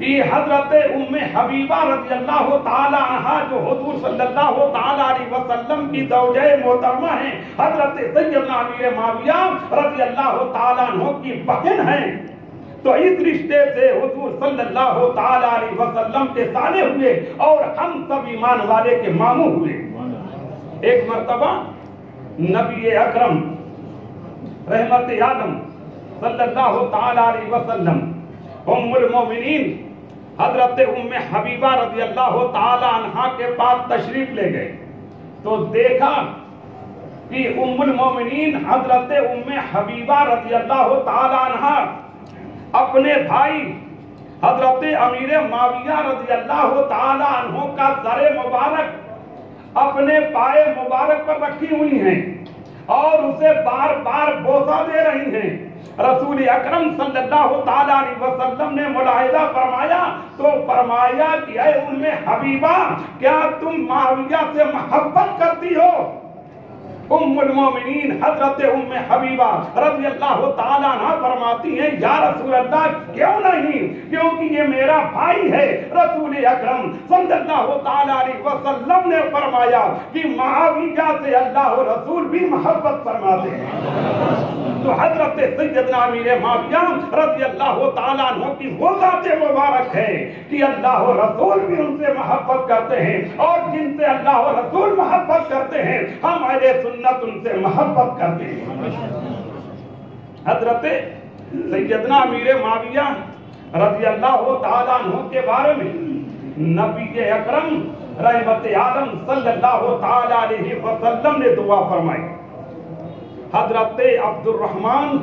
کہ حضرت ام حبیبہ رضی اللہ تعالی عنہا جو حضور صلی اللہ تعالی علیہ وسلم کی زوجہ محترمہ ہیں، حضرت سیدنا امیر معاویہ رضی اللہ تعالی عنہ کی بہن ہیں، تو اس رشتے سے حضور صلی اللہ تعالی علیہ وسلم کے سالے ہوئے اور ہم سب ایمان والے کے ماموں ہوئے۔ ایک مرتبہ نبی اکرم رحمت عالم صلی اللہ تعالی علیہ وسلم ام المومنین حضرت ام حبیبہ رضی اللہ تعالی عنہا کے پاس تشریف لے گئے تو دیکھا کہ ام المومنین حضرت ام حبیبہ رضی اللہ تعالی عنہا اپنے بھائی حضرت امیر معاویہ رضی اللہ تعالی عنہ کا سر مبارک اپنے پائے مبارک پر رکھی ہوئی ہیں اور اسے بار بار بوسہ دے رہی ہیں۔ رسول اکرم صلی اللہ تعالی علیہ وسلم نے ملاحظہ فرمایا تو فرمایا کہ اے ام حبیبہ، کیا تم معاویہ سے محبت کرتی ہو؟ ام المومنین حضرت ام حبیبہ رضی اللہ تعالی عنہ فرماتی ہیں یا رسول اللہ کیوں نہیں، کیونکہ یہ میرا بھائی ہے۔ رسول اکرم صلی اللہ تعالی علیہ وسلم نے فرمایا کہ معاویہ سے اللہ و رسول بھی محبت فرماتے ہیں۔ تو حضرت سیدنا امیر معاویہ رضی اللہ تعالیٰ عنہ کی وہ ذات مبارک ہے کہ اللہ و رسول بھی ان سے محبت کرتے ہیں، اور جن سے اللہ و رسول محبت کرتے ہیں ہم اہل سنت ان سے محبت کرتے ہیں۔ حضرت سیدنا امیر معاویہ رضی اللہ تعالیٰ عنہ کے بارے میں نبی اکرم رحمت عالم صلی اللہ تعالیٰ علیہ وسلم نے دعا فرمائی۔ حضرت عبد الرحمن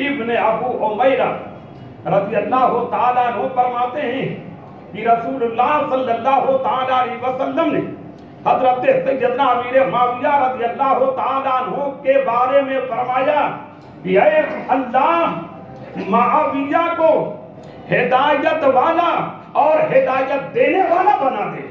ابن ابو عمیرہ رضی اللہ تعالیٰ عنہ فرماتے ہیں کہ رسول اللہ صلی اللہ تعالیٰ علیہ وسلم نے حضرت سیدنا امیر معاویہ رضی اللہ تعالیٰ عنہ کے بارے میں فرمایا کہ اے اللہ معاویہ کو ہدایت والا اور ہدایت دینے والا بنا دے۔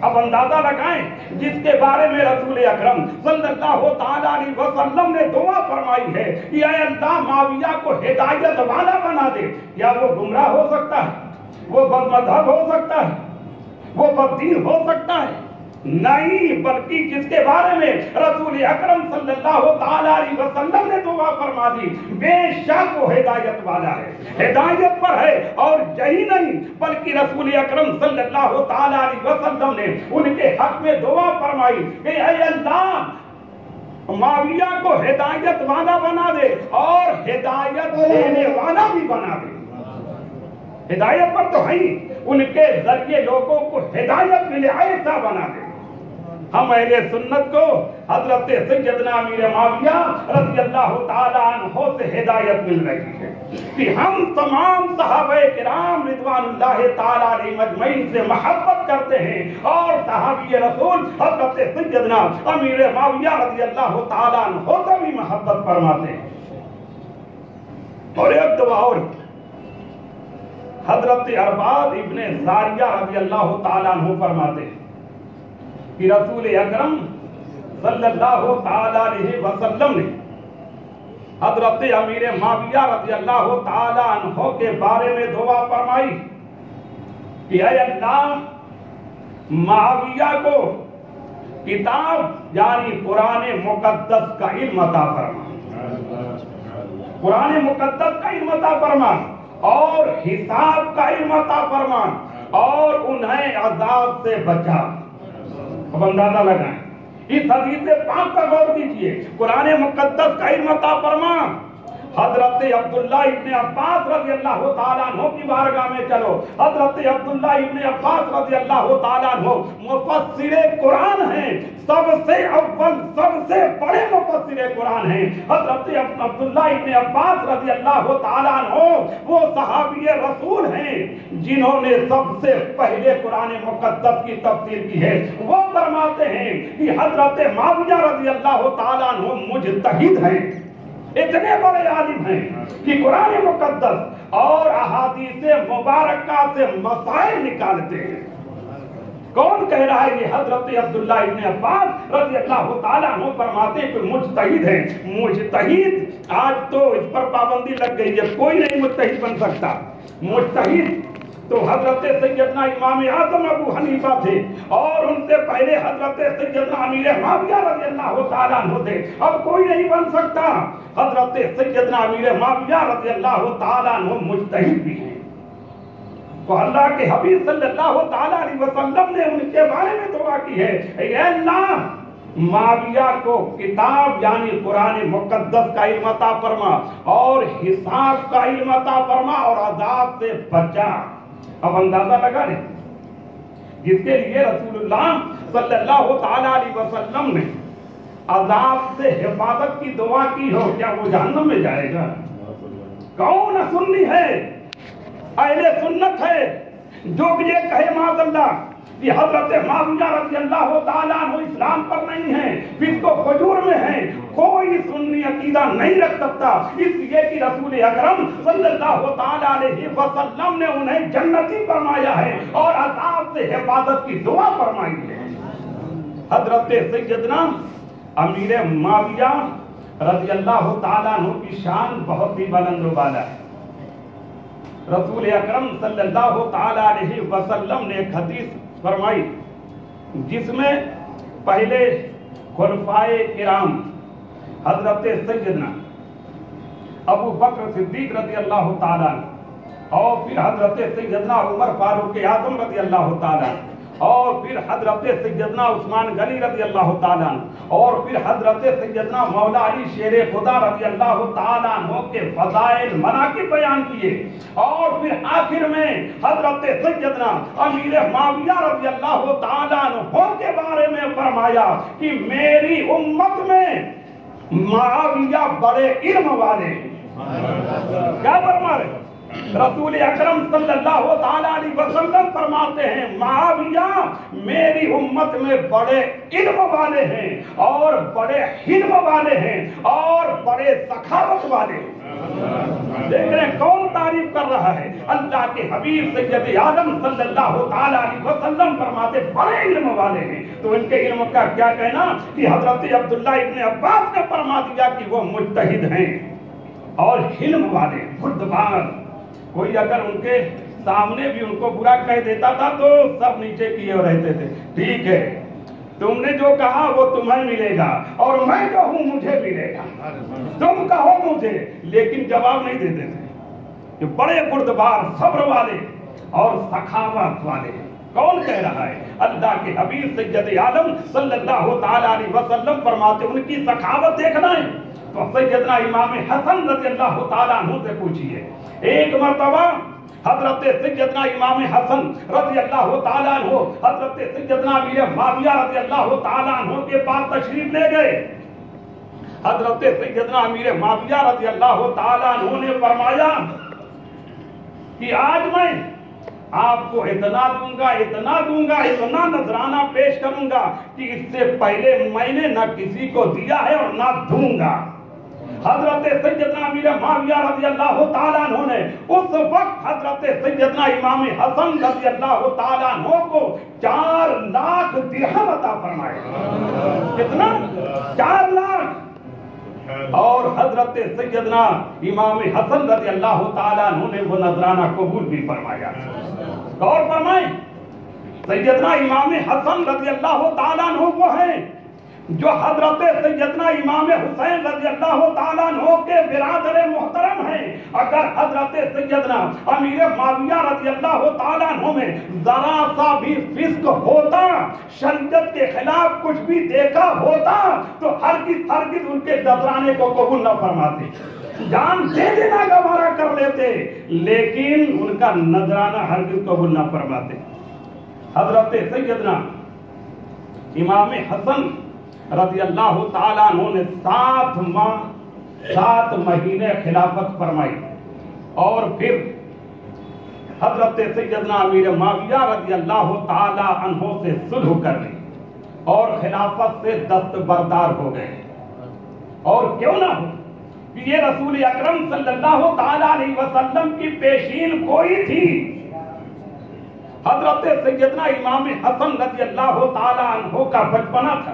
اب اندازہ لگائیں جس کے بارے میں رسول اکرم صلی اللہ تعالیٰ علیہ وسلم نے دعا فرمائی ہے کہ اے اللہ معاویہ کو ہدایت والا بنا دے، کیا وہ گمراہ ہو سکتا ہے؟ وہ بد مذہب ہو سکتا ہے؟ وہ بددین ہو سکتا ہے؟ نہیں، بلکہ جس کے بارے میں رسول اکرم صلی اللہ تعالیٰ علیہ وسلم نے دعا فرما دی بے شک وہ ہدایت والا ہے، ہدایت پر ہے۔ اور یہی نہیں بلکہ رسول اکرم صلی اللہ تعالیٰ علیہ وسلم نے ان کے حق میں دعا فرمائی کہ اے اللہ معاویہ کو ہدایت والا بنا دے اور ہدایت دینے والا بھی بنا دے۔ ہدایت پر تو ہے ان کے ذریعے لوگوں کو ہدایت ملے ایسا بنا دے۔ ہم اہل سنت کو حضرت سیدنا امیر معاویہ رضی اللہ تعالیٰ عنہ سے ہدایت مل رہی ہے کہ ہم تمام صحابہ کرام رضوان اللہ تعالیٰ علیہ مجمعین سے محبت کرتے ہیں، اور صحابی رسول حضرت سیدنا امیر معاویہ رضی اللہ تعالیٰ عنہ سے بھی محبت فرماتے ہیں۔ اور ایک دعا اور حضرت ارباد ابن زاریہ رضی اللہ تعالیٰ عنہ فرماتے ہیں کہ رسول اکرم صلی اللہ تعالیٰ علیہ وسلم نے حضرت امیر معاویہ رضی اللہ تعالیٰ عنہ کے بارے میں دعا فرمائی کہ اے اللہ معاویہ کو کتاب یعنی قرآن مقدس کا علم عطا فرما، قرآن مقدس کا علم عطا فرما اور حساب کا علم عطا فرما اور انہیں عذاب سے بچا۔ اب اندازہ لگائیں، اس حدیث پاک کا غور کیجئے، قرآن مقدس کا علم عطا فرما۔ حضرت عبداللہ ابن عباس رضی اللہ تعالیٰ عنہ کی بارگاہ میں چلو، حضرت عبداللہ ابن عباس رضی اللہ تعالیٰ عنہ مفسر قرآن ہیں، سب سے اول سب سے بڑے مفسر قرآن ہیں۔ حضرت عبداللہ ابن عباس رضی اللہ تعالیٰ عنہ وہ صحابی رسول ہیں جنہوں نے سب سے پہلے قرآن مقدس کی تفسیر کی ہے۔ وہ فرماتے ہیں کہ حضرت معاویہ رضی اللہ تعالیٰ عنہ مجتہد ہیں، اتنے بڑے عالم ہیں کہ قرآن مقدس اور احادیث مبارکہ سے مسائل نکالتے ہیں۔ کون کہہ رہا ہے؟ یہ حضرت عبداللہ ابن عباس رضی اللہ تعالیٰ عنہ فرماتے ہیں کہ مجتہد ہیں۔ مجتہد آج تو اس پر پابندی لگ گئی ہے، کوئی نہیں مجتہد بن سکتا۔ مجتہد تو حضرت سیدنا امام اعظم ابو حنیفہ تھے، اور ان سے پہلے حضرت سیدنا امیر معاویہ رضی اللہ تعالیٰ عنہ تھے۔ اب کوئی نہیں بن سکتا۔ حضرت سیدنا امیر معاویہ رضی اللہ تعالیٰ عنہ مجتہد بھی ہیں، تو اللہ کے حبیب صلی اللہ تعالیٰ علیہ وسلم نے ان کے بارے میں دعا کی ہے، اے اللہ معاویہ کو کتاب یعنی قرآن مقدس کا علم عطا فرما، اور حساب کا علم عطا فرما، اور عذاب سے بچا۔ اب اندازہ لگا لیں، جس کے لیے رسول اللہ صلی اللہ تعالیٰ علیہ وسلم نے عذاب سے حفاظت کی دعا کی ہو، کیا وہ جہنم میں جائے گا؟ کون سنی ہے، اہل سنت ہے، جو یہ کہے معاذ اللہ کہ حضرت معاویہ رضی اللہ تعالیٰ عنہ اسلام پر نہیں ہے، فسق و فجور میں ہیں، کوئی سنی عقیدہ نہیں رکھ سکتا، اس لیے کہ رسول اکرم صلی اللہ تعالیٰ علیہ وسلم نے انہیں جنتی فرمایا ہے اور عذاب سے حفاظت کی دعا فرمائی ہے۔ حضرت سیدنا امیر معاویہ رضی اللہ تعالیٰ عنہ کی شان بہت ہی بلند و بالا ہے۔ رسول اکرم صلی اللہ تعالیٰ علیہ وسلم نے ایک حدیث فرمائی جس میں پہلے خلفائے کرام حضرت سیدنا ابو بکر صدیق رضی اللہ تعالیٰ اور پھر حضرت سیدنا عمر فاروق اعظم رضی اللہ تعالیٰ اور پھر حضرت سیدنا عثمان غنی رضی اللہ تعالیٰ اور پھر حضرت سیدنا مولا علی شیر خدا رضی اللہ تعالیٰ عنہ کے فضائل مناقب بیان کیے، اور پھر آخر میں حضرت سیدنا امیر معاویہ رضی اللہ تعالیٰ عنہ کے بارے میں فرمایا کہ میری امت میں معاویہ بڑے علم والے ہیں۔ کیا فرما رہے؟ رسول اکرم صلی اللہ تعالیٰ علیہ وسلم فرماتے ہیں معاویہ میری امت میں بڑے علم والے ہیں، اور بڑے حلم والے ہیں، اور بڑے سخاوت والے ہیں۔ دیکھ رہے ہیں کون تعریف کر رہا ہے؟ اللہ کے حبیب سید عالم صلی اللہ تعالیٰ علیہ وسلم فرماتے بڑے علم والے ہیں۔ تو ان کے علم کا کیا کہنا کہ حضرت عبداللہ ابن عباس نے فرما دیا کہ وہ مجتہد ہیں اور حلم والے، بردبار۔ کوئی اگر ان کے سامنے بھی ان کو برا کہہ دیتا تھا تو سب نیچے کیے رہتے تھے، ٹھیک ہے تم نے جو کہا وہ تمہیں ملے گا، اور میں جو ہوں مجھے ملے گا، تم کہو مجھے، لیکن جواب نہیں دیتے تھے۔ کہ بڑے بردبار، صبر والے اور سخاوت والے۔ کون کہہ رہا ہے؟ اللہ کے حبیب سید عالم صلی اللہ تعالیٰ علیہ وسلم فرماتے ان کی سخاوت دیکھنا ہے تو سیدنا امام حسن رضی اللہ تعالیٰ عنہ سے پوچھئے۔ ایک مرتبہ حضرت سیدنا امام حسن رضی اللہ تعالیٰ عنہ حضرت سیدنا امیر معاویہ رضی اللہ تعالیٰ عنہ کے پاس تشریف لے گئے۔ حضرت سیدنا امیر معاویہ رضی اللہ تعالیٰ عنہ نے فرمایا کہ آج میں آپ کو اتنا دوں گا، اتنا دوں گا، اتنا نذرانہ پیش کروں گا کہ اس سے پہلے میں نے نہ کسی کو دیا ہے اور نہ دوں گا۔ حضرت سیدنا امیر معاویہ رضی اللہ تعالیٰ عنہ نے اس وقت حضرت سیدنا امام حسن رضی اللہ تعالیٰ عنہ کو 4 لاکھ درہم عطا فرمائے۔ کتنا؟ 4 لاکھ۔ اور حضرت سیدنا امام حسن رضی اللہ تعالیٰ عنہ نے وہ نذرانہ قبول بھی فرمایا۔ غور فرمائیں، سیدنا امام حسن رضی اللہ تعالیٰ عنہ وہ ہیں جو حضرت سیدنا امام حسین رضی اللہ تعالیٰ عنہ کے برادر محترم ہیں۔ اگر حضرت سیدنا امیر معاویہ رضی اللہ تعالیٰ عنہ میں ذرا سا بھی فسق ہوتا، شریعت کے خلاف کچھ بھی دیکھا ہوتا تو ہرگز ان کے نذرانے کو قبول نہ فرماتے، جان دے دینا گوارا کر لیتے، لیکن ان کا نذرانہ ہرگز قبول نہ فرماتے۔ حضرت سیدنا امام حسن رضی اللہ تعالیٰ عنہ نے 7 مہینے خلافت فرمائی، اور پھر حضرت سیدنا امیر معاویہ رضی اللہ تعالیٰ عنہ سے صلح کر لی اور خلافت سے دستبردار ہو گئے۔ اور کیوں نہ ہو کہ یہ رسول اکرم صلی اللہ تعالیٰ علیہ وسلم کی پیشین کوئی تھی۔ حضرت سیدنا امام حسن رضی اللہ تعالیٰ عنہ کا بچپنا تھا،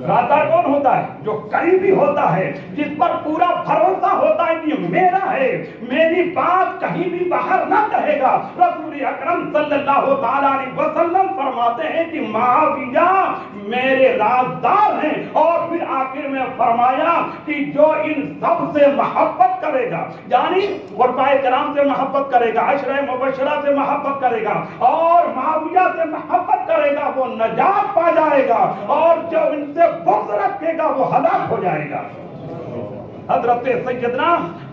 رازدار کون ہوتا ہے؟ جو قریبی ہوتا ہے، جس پر پورا بھروسہ ہوتا ہے کہ میرا ہے، میری بات کہیں بھی باہر نہ کہے گا۔ رسول اکرم صلی اللہ تعالیٰ علیہ وسلم فرماتے ہیں کہ معاویہ میرے رازدار ہیں، اور پھر آخر میں فرمایا کہ جو ان سب سے محبت کرے گا، یعنی قربائے کرام سے محبت کرے گا، عشرہ مبشرہ سے محبت کرے گا، اور معاویہ سے محبت کرے گا، وہ نجات پا جائے گا، اور جو ان سے بغض رکھے گا وہ ہلاک ہو جائے گا۔ حضرت سیدنا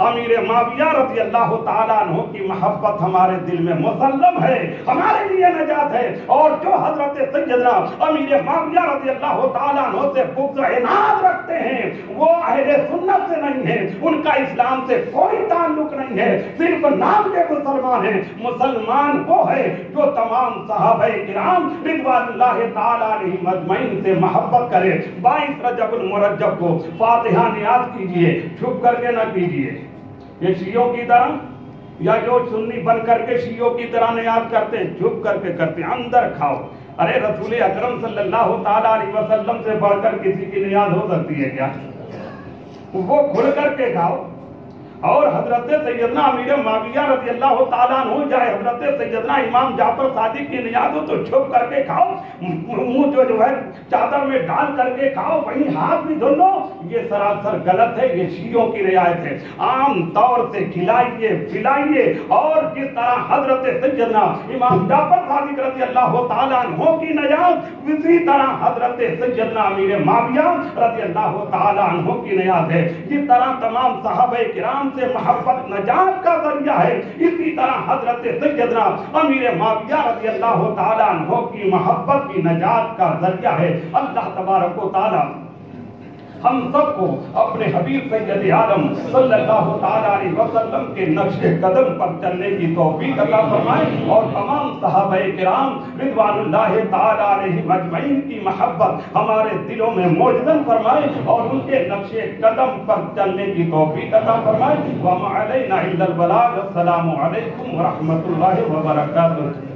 امیر معاویہ رضی اللہ تعالیٰ عنہ کی محبت ہمارے دل میں مسلم ہے، ہمارے لیے نجات ہے، اور جو حضرت سیدنا امیر معاویہ رضی اللہ تعالیٰ عنہ سے بغض و عناد رکھتے ہیں وہ اہل سنت سے نہیں ہیں، ان کا اسلام سے کوئی تعلق نہیں ہے، صرف نام کے مسلمان ہیں۔ مسلمان وہ ہے جو تمام صحابہ کرام رضوان اللہ تعالیٰ علیہم اجمعین سے محبت کرے۔ 22 رجب المرجب کو فاتحہ نیاز کیجئے، چھپ کر کے نہ کیجئے، یہ شیعوں کی طرح، یا جو سنی بن کر کے شیعوں کی طرح نیاز کرتے ہیں، چھپ کر کے کرتے ہیں، اندر کھاؤ۔ ارے رسول اکرم صلی اللہ تعالیٰ علیہ وسلم سے بڑھ کر کسی کی نیاز ہو سکتی ہے کیا؟ وہ کھل کر کے کھاؤ۔ اور حضرت سیدنا امیر معاویہ رضی اللہ تعالیٰ عنہ چاہے حضرت سیدنا امام جعفر صادق کی نیاز ہو تو چھپ کر کے کھاؤ، منہ جو ہے چادر میں ڈال کر کے کھاؤ، وہیں ہاتھ بھی دھو لو، یہ سراسر غلط ہے، یہ شیعوں کی رعایت ہے۔ عام طور سے کھلائیے پلائیے، اور جس طرح حضرت سیدنا امام جعفر صادق رضی اللہ تعالیٰ عنہ کی نیاز، اسی طرح حضرت سیدنا امیر معاویہ رضی اللہ تعالیٰ عنہ کی نیاز ہے۔ جس طرح تمام صحابہ کرام سے محبت نجات کا ذریعہ ہے، اسی طرح حضرت سیدنا امیر معاویہ رضی اللہ تعالیٰ عنہ کی محبت بھی نجات کا ذریعہ ہے۔ اللہ تبارک و تعالیٰ ہم سب کو اپنے حبیب سید عالم صلی اللہ تعالیٰ علیہ وسلم کے نقش قدم پر چلنے کی توفیق عطا فرمائے، اور تمام صحابہ کرام رضوان اللہ تعالیٰ علیہ مجمعین کی محبت ہمارے دلوں میں موجزن فرمائے، اور ان کے نقش قدم پر چلنے کی توفیق عطا فرمائے۔ وما علینا الا البلاغ۔ السلام علیکم ورحمۃ اللہ وبرکاتہ۔